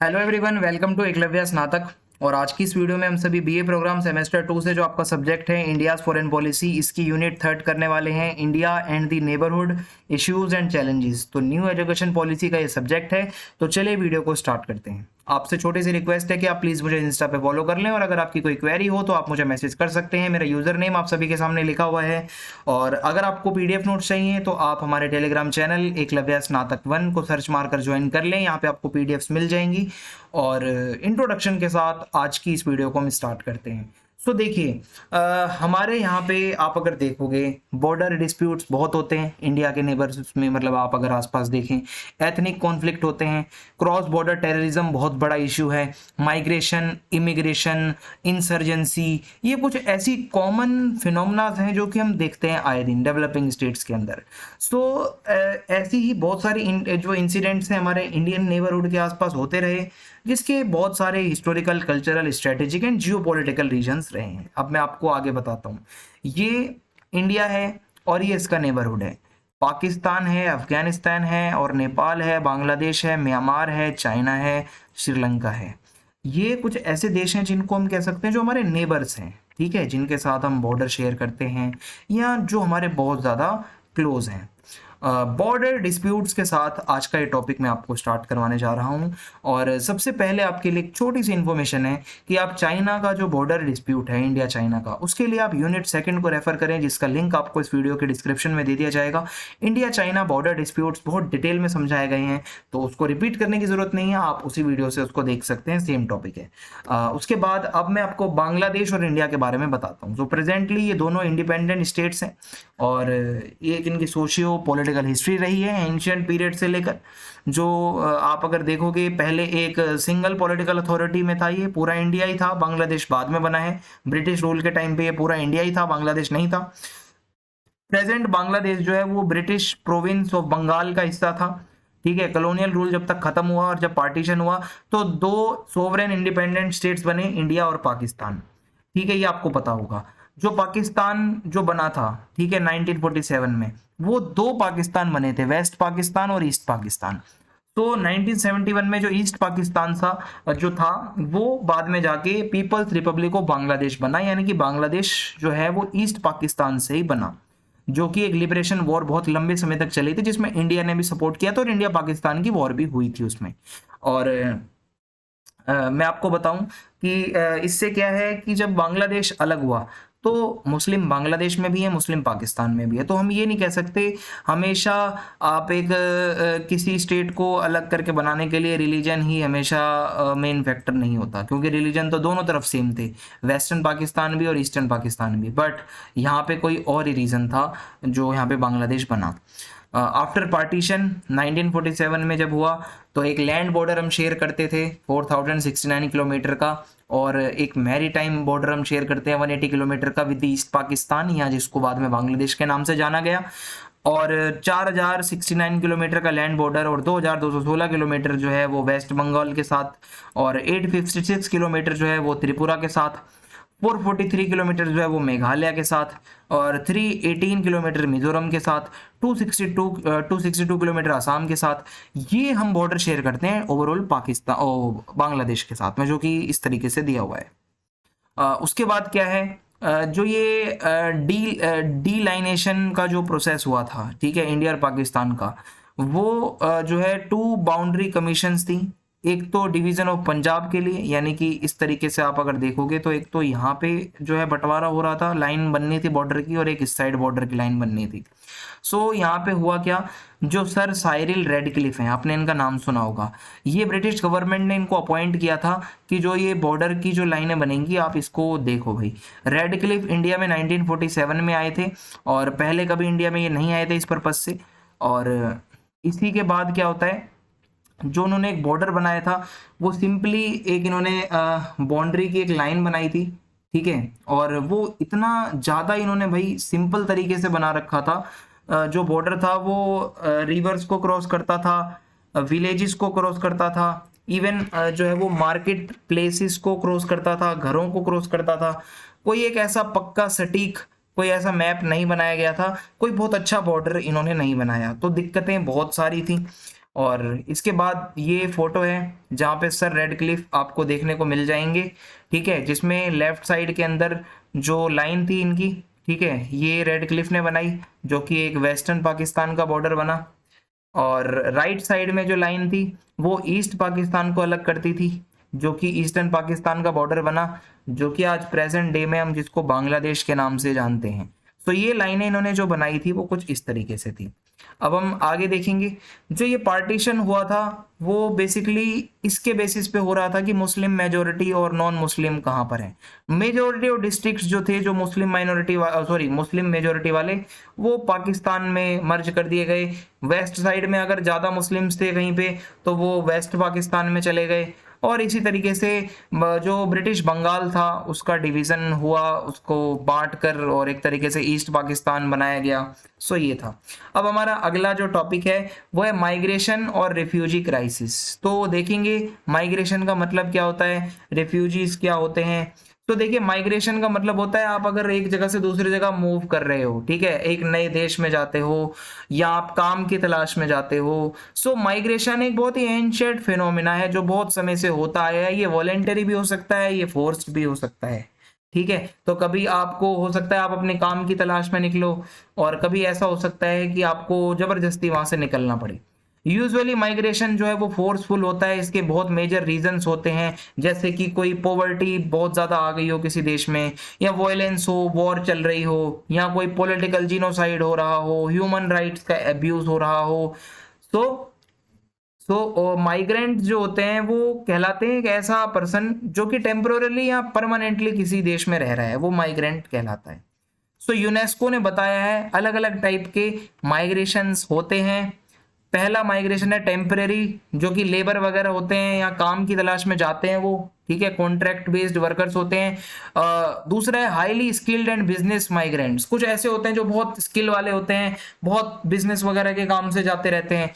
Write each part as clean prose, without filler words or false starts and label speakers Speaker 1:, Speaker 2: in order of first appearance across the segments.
Speaker 1: Hello everyone, welcome to Eklavya Snatak. और आज की इस वीडियो में हम सभी बीए प्रोग्राम सेमेस्टर 2 से जो आपका सब्जेक्ट है इंडियाज फॉरेन पॉलिसी, इसकी यूनिट 3 करने वाले हैं, India and the neighbourhood issues and challenges. तो न्यू एजुकेशन पॉलिसी का ये सब्जेक्ट है। तो चलिए वीडियो को स्टार्ट करते हैं। आपसे छोटी सी रिक्वेस्ट है कि आप प्लीज़ मुझे इंस्टा पे फॉलो कर लें, और अगर आपकी कोई क्वेरी हो तो आप मुझे मैसेज कर सकते हैं। मेरा यूज़र नेम आप सभी के सामने लिखा हुआ है। और अगर आपको पीडीएफ नोट्स चाहिए तो आप हमारे टेलीग्राम चैनल एकलव्य स्नातक 1 को सर्च मारकर ज्वाइन कर लें। यहाँ पे आपको पीडीएफ्स मिल जाएंगी। और इंट्रोडक्शन के साथ आज की इस वीडियो को हम स्टार्ट करते हैं। सो देखिए, हमारे यहाँ पे आप अगर देखोगे बॉर्डर डिस्प्यूट्स बहुत होते हैं इंडिया के नेबर्स में। मतलब आप अगर आसपास देखें, एथनिक कॉन्फ्लिक्ट होते हैं, क्रॉस बॉर्डर टेररिज्म बहुत बड़ा इशू है, माइग्रेशन, इमिग्रेशन, इंसर्जेंसी, ये कुछ ऐसी कॉमन फिनोमेना हैं जो कि हम देखते हैं आए दिन डेवलपिंग स्टेट्स के अंदर। सो ऐसी ही बहुत सारी जो इंसिडेंट्स हैं हमारे इंडियन नेबरहुड के आसपास होते रहे, जिसके बहुत सारे historical, cultural, strategic and geopolitical reasons रहे हैं। अब मैं आपको आगे बताता हूँ। ये इंडिया है और ये इसका नेबरहुड है। पाकिस्तान है, अफगानिस्तान है और नेपाल है, बांग्लादेश है, म्यांमार है, चाइना है, श्रीलंका है। ये कुछ ऐसे देश हैं जिनको हम कह सकते हैं जो हमारे नेबर्स हैं, ठीक है, जिनके साथ हम बॉर्डर शेयर करते हैं या जो हमारे बहुत ज़्यादा क्लोज हैं। बॉर्डर डिस्प्यूट्स के साथ आज का ये टॉपिक मैं आपको स्टार्ट करवाने जा रहा हूँ। और सबसे पहले आपके लिए एक छोटी सी इन्फॉर्मेशन है कि आप चाइना का जो बॉर्डर डिस्प्यूट है इंडिया चाइना का, उसके लिए आप यूनिट 2 को रेफर करें, जिसका लिंक आपको इस वीडियो के डिस्क्रिप्शन में दे दिया जाएगा। इंडिया चाइना बॉर्डर डिस्प्यूट्स बहुत डिटेल में समझाए गए हैं, तो उसको रिपीट करने की जरूरत नहीं है, आप उसी वीडियो से उसको देख सकते हैं, सेम टॉपिक है। उसके बाद अब मैं आपको बांग्लादेश और इंडिया के बारे में बताता हूँ। तो प्रेजेंटली ये दोनों इंडिपेंडेंट स्टेट्स हैं और एक इनकी सोशियो पॉलिटिकल हिस्ट्री रही है एंशियंट पीरियड से लेकर। जो आप अगर देखोगे, पहले एक सिंगल पॉलिटिकल अथॉरिटी में था, ये पूरा इंडिया ही था। बांग्लादेश बाद में बना है, ब्रिटिश रूल के टाइम पे ये पूरा इंडिया ही था, बांग्लादेश नहीं था। प्रेजेंट बांग्लादेश जो है वो ब्रिटिश प्रोविंस ऑफ बंगाल का हिस्सा था, ठीक है। कॉलोनियल रूल जब तक खत्म हुआ और जब पार्टीशन हुआ तो दो सोवरेन इंडिपेंडेंट स्टेट्स बने, इंडिया और पाकिस्तान, ठीक है, ये आपको पता होगा। जो पाकिस्तान जो बना था, ठीक है, 1947 में, वो दो पाकिस्तान बने थे, वेस्ट पाकिस्तान और ईस्ट पाकिस्तान। तो 1971 में जो ईस्ट पाकिस्तान जो था वो बाद में जाके पीपल्स रिपब्लिक ऑफ बांग्लादेश बना, यानी कि बांग्लादेश जो है वो ईस्ट पाकिस्तान से ही बना, जो कि एक लिबरेशन वॉर बहुत लंबे समय तक चली थी, जिसमें इंडिया ने भी सपोर्ट किया था और इंडिया पाकिस्तान की वॉर भी हुई थी उसमें। और मैं आपको बताऊं कि इससे क्या है कि जब बांग्लादेश अलग हुआ तो मुस्लिम बांग्लादेश में भी है, मुस्लिम पाकिस्तान में भी है। तो हम ये नहीं कह सकते हमेशा आप एक किसी स्टेट को अलग करके बनाने के लिए रिलीजन ही हमेशा मेन फैक्टर नहीं होता, क्योंकि रिलीजन तो दोनों तरफ सेम थे, वेस्टर्न पाकिस्तान भी और ईस्टर्न पाकिस्तान भी। बट यहाँ पे कोई और ही रीज़न था जो यहाँ पे बांग्लादेश बना। आफ्टर पार्टीशन 1947 में जब हुआ तो एक लैंड बॉर्डर हम शेयर करते थे 4069 किलोमीटर का, और एक मैरी टाइम बॉर्डर हम शेयर करते हैं 180 किलोमीटर का विद ईस्ट पाकिस्तान, यहाँ जिसको बाद में बांग्लादेश के नाम से जाना गया। और 4069 किलोमीटर का लैंड बॉर्डर और 2216 किलोमीटर जो है वो वेस्ट बंगाल के साथ, और 856 किलोमीटर जो है वो त्रिपुरा के साथ, 443 किलोमीटर जो है वो मेघालय के साथ, और 318 किलोमीटर मिजोरम के साथ, 262 किलोमीटर असम के साथ। ये हम बॉर्डर शेयर करते हैं ओवरऑल पाकिस्तान और बांग्लादेश के साथ में, जो कि इस तरीके से दिया हुआ है। उसके बाद क्या है, जो ये डी लाइनेशन का जो प्रोसेस हुआ था, ठीक है, इंडिया और पाकिस्तान का, वो जो है 2 बाउंड्री कमीशंस थी। एक तो डिवीजन ऑफ पंजाब के लिए, यानी कि इस तरीके से आप अगर देखोगे तो एक तो यहाँ पे जो है बंटवारा हो रहा था, लाइन बननी थी बॉर्डर की, और एक इस साइड बॉर्डर की लाइन बननी थी। सो यहाँ पे हुआ क्या, जो सर साइरिल रेडक्लिफ हैं, आपने इनका नाम सुना होगा, ये ब्रिटिश गवर्नमेंट ने इनको अपॉइंट किया था कि जो ये बॉर्डर की जो लाइनें बनेंगी आप इसको देखो भाई। रेडक्लिफ इंडिया में 1947 में आए थे, और पहले कभी इंडिया में ये नहीं आए थे इस पर्पज से। और इसी के बाद क्या होता है, जो उन्होंने एक बॉर्डर बनाया था वो सिंपली एक इन्होंने बाउंड्री की एक लाइन बनाई थी, ठीक है। और वो इतना ज़्यादा इन्होंने भाई सिंपल तरीके से बना रखा था। जो बॉर्डर था वो रिवर्स को क्रॉस करता था, विलेजेस को क्रॉस करता था, इवन जो है वो मार्केट प्लेसेस को क्रॉस करता था, घरों को क्रॉस करता था। कोई एक ऐसा पक्का सटीक कोई ऐसा मैप नहीं बनाया गया था, कोई बहुत अच्छा बॉर्डर इन्होंने नहीं बनाया, तो दिक्कतें बहुत सारी थी। और इसके बाद ये फोटो है जहाँ पे सर रेडक्लिफ आपको देखने को मिल जाएंगे, ठीक है, जिसमें लेफ्ट साइड के अंदर जो लाइन थी इनकी, ठीक है, ये रेडक्लिफ ने बनाई जो कि एक वेस्टर्न पाकिस्तान का बॉर्डर बना, और राइट साइड में जो लाइन थी वो ईस्ट पाकिस्तान को अलग करती थी जो कि ईस्टर्न पाकिस्तान का बॉर्डर बना, जो कि आज प्रेजेंट डे में हम जिसको बांग्लादेश के नाम से जानते हैं। तो ये लाइनें इन्होंने जो बनाई थी वो कुछ इस तरीके से थी। अब हम आगे देखेंगे, जो ये पार्टीशन हुआ था वो बेसिकली इसके बेसिस पे हो रहा था कि मुस्लिम मेजोरिटी और नॉन मुस्लिम कहाँ पर है। मेजोरिटी और डिस्ट्रिक्ट्स जो थे जो मुस्लिम माइनॉरिटी मुस्लिम मेजोरिटी वाले वो पाकिस्तान में मर्ज कर दिए गए। वेस्ट साइड में अगर ज़्यादा मुस्लिम्स थे कहीं पे तो वो वेस्ट पाकिस्तान में चले गए, और इसी तरीके से जो ब्रिटिश बंगाल था उसका डिवीज़न हुआ, उसको बांट कर और एक तरीके से ईस्ट पाकिस्तान बनाया गया। सो ये था। अब हमारा अगला जो टॉपिक है वो है माइग्रेशन और रिफ्यूजी क्राइसिस। तो देखेंगे माइग्रेशन का मतलब क्या होता है, रिफ्यूजीज क्या होते हैं। तो देखिए माइग्रेशन का मतलब होता है आप अगर एक जगह से दूसरी जगह मूव कर रहे हो, ठीक है, एक नए देश में जाते हो या आप काम की तलाश में जाते हो। सो माइग्रेशन एक बहुत ही एंशिएंट फिनोमिना है जो बहुत समय से होता आया है। ये वॉलेंटरी भी हो सकता है, ये फोर्स्ड भी हो सकता है, ठीक है। तो कभी आपको हो सकता है आप अपने काम की तलाश में निकलो, और कभी ऐसा हो सकता है कि आपको जबरदस्ती वहां से निकलना पड़े। यूजुअली माइग्रेशन जो है वो फोर्सफुल होता है। इसके बहुत मेजर रीजंस होते हैं, जैसे कि कोई पॉवर्टी बहुत ज़्यादा आ गई हो किसी देश में, या वायलेंस हो, वॉर चल रही हो, या कोई पॉलिटिकल जीनोसाइड हो रहा हो, ह्यूमन राइट्स का एब्यूज हो रहा हो। सो माइग्रेंट जो होते हैं वो कहलाते हैं एक ऐसा पर्सन जो कि टेम्पोरली या परमानेंटली किसी देश में रह रहा है, वो माइग्रेंट कहलाता है। सो यूनेस्को ने बताया है अलग अलग टाइप के माइग्रेशंस होते हैं। पहला माइग्रेशन है टेम्परेरी, जो कि लेबर वगैरह होते हैं या काम की तलाश में जाते हैं वो, ठीक है, कॉन्ट्रैक्ट बेस्ड वर्कर्स होते हैं। दूसरा है highly skilled and business migrants. कुछ ऐसे होते हैं जो बहुत स्किल वाले होते हैं, बहुत बिजनेस वगैरह के काम से जाते रहते हैं।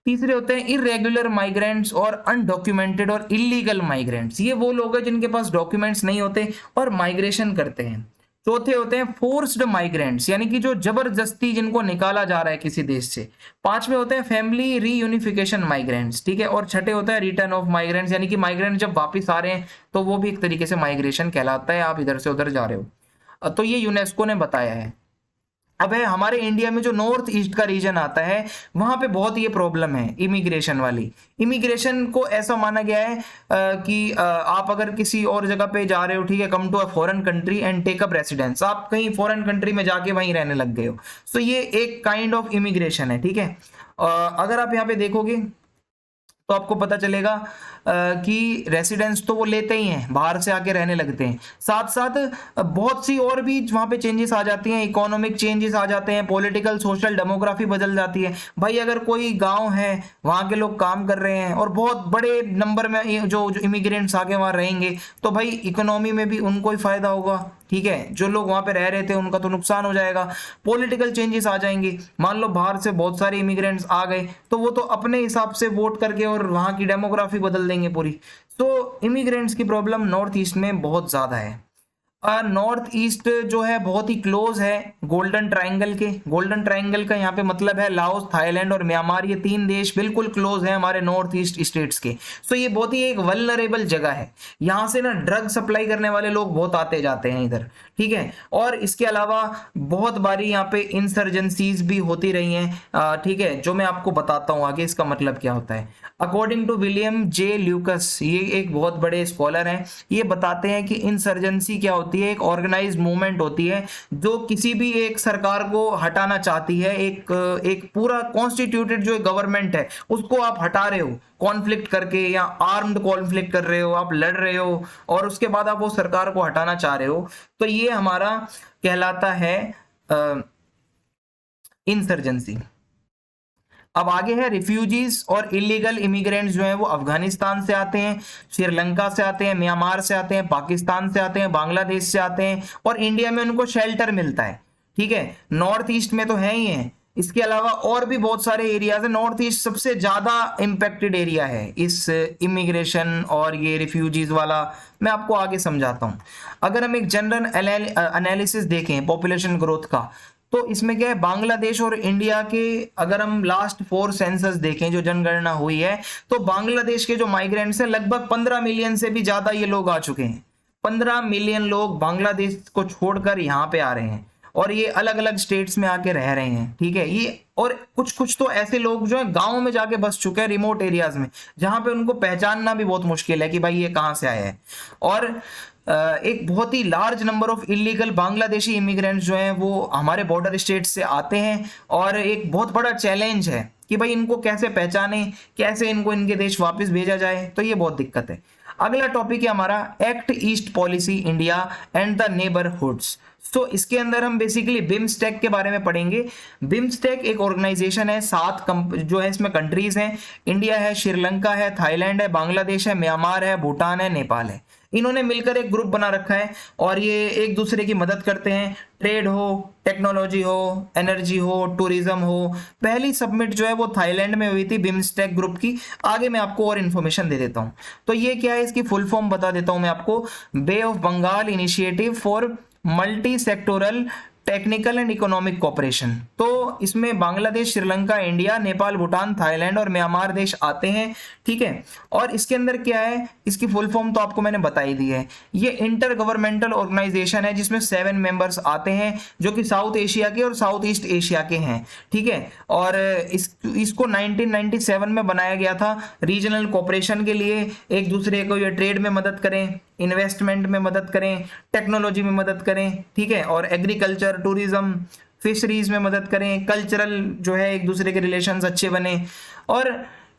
Speaker 1: तीसरे होते हैं इरेगुलर माइग्रेंट्स और अनडॉक्यूमेंटेड और इलीगल माइग्रेंट्स। ये वो लोग हैं जिनके पास डॉक्यूमेंट्स नहीं होते और माइग्रेशन करते हैं। चौथे होते हैं फोर्स्ड माइग्रेंट्स, यानी कि जो जबरदस्ती जिनको निकाला जा रहा है किसी देश से। पांचवे होते हैं फैमिली रीयूनिफिकेशन माइग्रेंट्स, ठीक है, और छठे होता है रिटर्न ऑफ माइग्रेंट्स, यानी कि माइग्रेंट जब वापस आ रहे हैं तो वो भी एक तरीके से माइग्रेशन कहलाता है, आप इधर से उधर जा रहे हो। तो ये यूनेस्को ने बताया है। अब है हमारे इंडिया में जो नॉर्थ ईस्ट का रीजन आता है वहां पे बहुत ये प्रॉब्लम है इमिग्रेशन वाली। इमिग्रेशन को ऐसा माना गया है कि आप अगर किसी और जगह पे जा रहे हो, ठीक है, come to a foreign country and take up residence, आप कहीं फॉरेन कंट्री में जाके वहीं रहने लग गए हो। सो ये एक काइंड ऑफ इमिग्रेशन है, ठीक है। अगर आप यहाँ पे देखोगे तो आपको पता चलेगा कि रेसिडेंस तो वो लेते ही हैं, बाहर से आके रहने लगते हैं। साथ साथ बहुत सी और भी वहाँ पे चेंजेस आ जाती हैं, इकोनॉमिक चेंजेस आ जाते हैं, पॉलिटिकल सोशल डेमोग्राफी बदल जाती है। भाई अगर कोई गांव है वहाँ के लोग काम कर रहे हैं और बहुत बड़े नंबर में जो इमिग्रेंट्स आके वहाँ रहेंगे तो भाई इकोनॉमी में भी उनको ही फायदा होगा, ठीक है। जो लोग वहाँ पे रह रहे थे उनका तो नुकसान हो जाएगा। पॉलिटिकल चेंजेस आ जाएंगे, मान लो बाहर से बहुत सारे इमिग्रेंट्स आ गए तो वो तो अपने हिसाब से वोट करके और वहाँ की डेमोग्राफी बदल देंगे पूरी। तो इमिग्रेंट्स की प्रॉब्लम नॉर्थ ईस्ट में बहुत ज़्यादा है। नॉर्थ ईस्ट जो है बहुत ही क्लोज है गोल्डन ट्रायंगल के। गोल्डन ट्रायंगल का यहाँ पे मतलब है लाओस, थाईलैंड और म्यांमार, ये तीन देश बिल्कुल क्लोज है हमारे नॉर्थ ईस्ट स्टेट्स के। सो ये बहुत ही एक वल्नरेबल जगह है। यहाँ से ना ड्रग सप्लाई करने वाले लोग बहुत आते जाते हैं इधर, ठीक है। और इसके अलावा बहुत बारी यहाँ पे इंसर्जेंसीज भी होती रही हैं, ठीक है, जो मैं आपको बताता हूँ आगे इसका मतलब क्या होता है। According to William J Lucas, ये एक बहुत बड़े स्कॉलर हैं, ये बताते हैं कि इंसर्जेंसी क्या होती है। एक ऑर्गेनाइज्ड मूवमेंट होती है जो किसी भी एक सरकार को हटाना चाहती है। एक पूरा कॉन्स्टिट्यूटेड जो गवर्नमेंट है उसको आप हटा रहे हो कॉन्फ्लिक्ट करके, या आर्म्ड कॉन्फ्लिक्ट कर रहे हो, आप लड़ रहे हो और उसके बाद आप वो सरकार को हटाना चाह रहे हो, तो ये हमारा कहलाता है इंसर्जेंसी। अब आगे है रिफ्यूजीज और इलीगल इमिग्रेंट्स जो हैं वो अफगानिस्तान से आते हैं, श्रीलंका से आते हैं, म्यांमार से आते हैं, पाकिस्तान से आते हैं, बांग्लादेश से आते हैं और इंडिया में उनको शेल्टर मिलता है, ठीक है। नॉर्थ ईस्ट में तो है ही है, इसके अलावा और भी बहुत सारे एरियाज है। नॉर्थ ईस्ट सबसे ज्यादा इंपैक्टेड एरिया है इस इमिग्रेशन और ये रिफ्यूजीज वाला। मैं आपको आगे समझाता हूं। अगर हम एक जनरल एनालिसिस देखें पॉपुलेशन ग्रोथ का, तो इसमें क्या है, बांग्लादेश और इंडिया के अगर हम लास्ट 4 सेंसस देखें जो जनगणना हुई है, तो बांग्लादेश के जो माइग्रेंट्स हैं लगभग 15 मिलियन से भी ज्यादा ये लोग आ चुके हैं। 15 मिलियन लोग बांग्लादेश को छोड़कर यहाँ पे आ रहे हैं और ये अलग अलग स्टेट्स में आके रह रहे हैं, ठीक है। ये और कुछ तो ऐसे लोग जो है गांव में जाके बस चुके हैं, रिमोट एरियाज में, जहां पे उनको पहचानना भी बहुत मुश्किल है कि भाई ये कहां से आए हैं। और एक बहुत ही large number of illegal Bangladeshi immigrants जो हैं वो हमारे बॉर्डर स्टेट से आते हैं और एक बहुत बड़ा चैलेंज है कि भाई इनको कैसे पहचाने, कैसे इनको इनके देश वापस भेजा जाए, तो ये बहुत दिक्कत है। अगला टॉपिक है हमारा act east policy India and the neighbourhoods. तो इसके अंदर हम बेसिकली बिम्स्टेक के बारे में पढ़ेंगे। बिम्स्टेक एक ऑर्गेनाइजेशन है, 7 जो है इसमें कंट्रीज हैं, इंडिया है, श्रीलंका है, थाईलैंड है, बांग्लादेश है, म्यांमार है, भूटान है, नेपाल है। इन्होंने मिलकर एक ग्रुप बना रखा है और ये एक दूसरे की मदद करते हैं, ट्रेड हो, टेक्नोलॉजी हो, एनर्जी हो, टूरिज्म हो। पहली सबमिट जो है वो थाईलैंड में हुई थी बिम्स्टेक ग्रुप की। आगे मैं आपको और इन्फॉर्मेशन दे देता हूं। तो ये क्या है, इसकी फुल फॉर्म बता देता हूं मैं आपको। Bay of Bengal initiative for multi sectoral technical and economic cooperation. तो इसमें बांग्लादेश, श्रीलंका, इंडिया, नेपाल, भूटान, थाईलैंड और म्यांमार देश आते हैं, ठीक है। और इसके अंदर क्या है, इसकी फुल फॉर्म तो आपको मैंने बताई दी है। ये इंटर गवर्नमेंटल ऑर्गेनाइजेशन है जिसमें 7 मेंबर्स आते हैं जो कि साउथ एशिया के और साउथ ईस्ट एशिया के हैं, ठीक है। और इसको 1997 में बनाया गया था रीजनल कोऑपरेशन के लिए, एक दूसरे को ये ट्रेड में मदद करें, इन्वेस्टमेंट में मदद करें, टेक्नोलॉजी में मदद करें, ठीक है, और एग्रीकल्चर, टूरिज्म, फिशरीज में मदद करें, कल्चरल जो है एक दूसरे के रिलेशंस अच्छे बने। और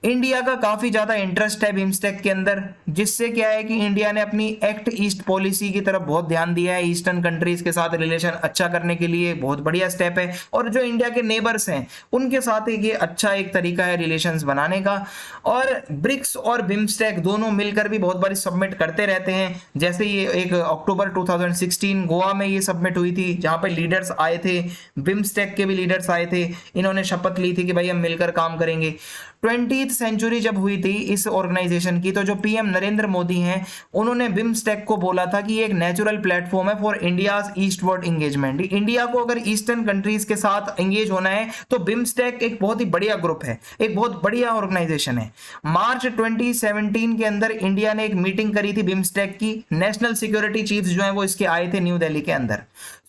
Speaker 1: इंडिया का काफी ज्यादा इंटरेस्ट है बिम्स्टेक के अंदर, जिससे क्या है कि इंडिया ने अपनी एक्ट ईस्ट पॉलिसी की तरफ बहुत ध्यान दिया है। ईस्टर्न कंट्रीज के साथ रिलेशन अच्छा करने के लिए बहुत बढ़िया स्टेप है। और जो इंडिया के नेबर्स हैं उनके साथ ये अच्छा एक तरीका है रिलेशंस बनाने का। और ब्रिक्स और बिम्स्टेक दोनों मिलकर भी बहुत बार सबमिट करते रहते हैं। जैसे ये एक अक्टूबर 2016 गोवा में ये सबमिट हुई थी, जहां पर लीडर्स आए थे, बिम्स्टेक के भी लीडर्स आए थे। इन्होंने शपथ ली थी कि भाई हम मिलकर काम करेंगे। 20th सेंचुरी जब हुई थी इस ऑर्गेनाइजेशन की, तो जो पीएम नरेंद्र मोदी हैं उन्होंने बिम्स्टेक को बोला था कि ये एक नेचुरल प्लेटफॉर्म है for India's eastward engagement. India को अगर ईस्टर्न कंट्रीज के साथ एंगेज होना है तो बिम्स्टेक एक बहुत ही बढ़िया ग्रुप है, एक बहुत बढ़िया ऑर्गेनाइजेशन है। मार्च 2017 के अंदर इंडिया ने एक मीटिंग करी थी बिम्स्टेक की। नेशनल सिक्योरिटी चीफ्स जो है वो इसके आए थे न्यू दिल्ली के अंदर।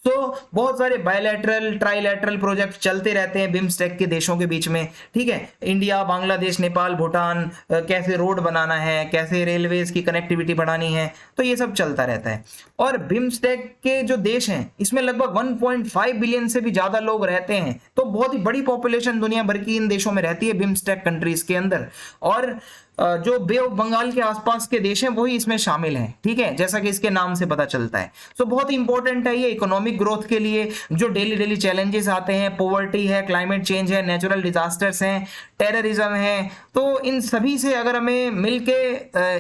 Speaker 1: तो बहुत सारे बायलैटरल, ट्राइलैटरल प्रोजेक्ट चलते रहते हैं बिम्स्टेक के देशों के बीच में, ठीक है। इंडिया, बांग्लादेश, नेपाल, भूटान, कैसे रोड बनाना है, कैसे रेलवेज की कनेक्टिविटी बढ़ानी है, तो ये सब चलता रहता है। और बिम्स्टेक के जो देश हैं इसमें लगभग 1.5 बिलियन से भी ज्यादा लोग रहते हैं। तो बहुत ही बड़ी पॉपुलेशन दुनिया भर की इन देशों में रहती है बिम्स्टेक कंट्रीज के अंदर। और जो बे ऑफ बंगाल के आसपास के देश हैं वही इसमें शामिल हैं, ठीक है, जैसा कि इसके नाम से पता चलता है। तो बहुत ही इंपॉर्टेंट है ये इकोनॉमिक ग्रोथ के लिए। जो डेली चैलेंजेस आते हैं, पॉवर्टी है, क्लाइमेट चेंज है, नेचुरल डिजास्टर्स हैं, टेररिज्म है, तो इन सभी से अगर हमें मिलके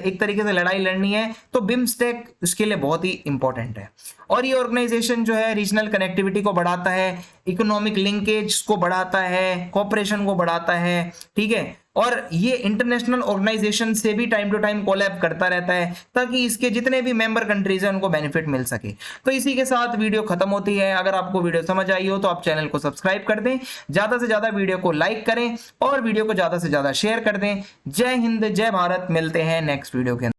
Speaker 1: एक तरीके से लड़ाई लड़नी है तो बिम्स्टेक उसके लिए बहुत ही इंपॉर्टेंट है। और ये ऑर्गेनाइजेशन जो है रीजनल कनेक्टिविटी को बढ़ाता है, इकोनॉमिक लिंकेज को बढ़ाता है, कोऑपरेशन को बढ़ाता है, ठीक है। और ये इंटरनेशनल ऑर्गेनाइजेशन से भी टाइम टू टाइम कोलैब करता रहता है ताकि इसके जितने भी मेंबर कंट्रीज हैं उनको बेनिफिट मिल सके। तो इसी के साथ वीडियो खत्म होती है। अगर आपको वीडियो समझ आई हो तो आप चैनल को सब्सक्राइब कर दें, ज्यादा से ज्यादा वीडियो को लाइक करें और वीडियो को ज्यादा से ज्यादा शेयर कर दें। जय हिंद, जय भारत। मिलते हैं नेक्स्ट वीडियो के अंदर।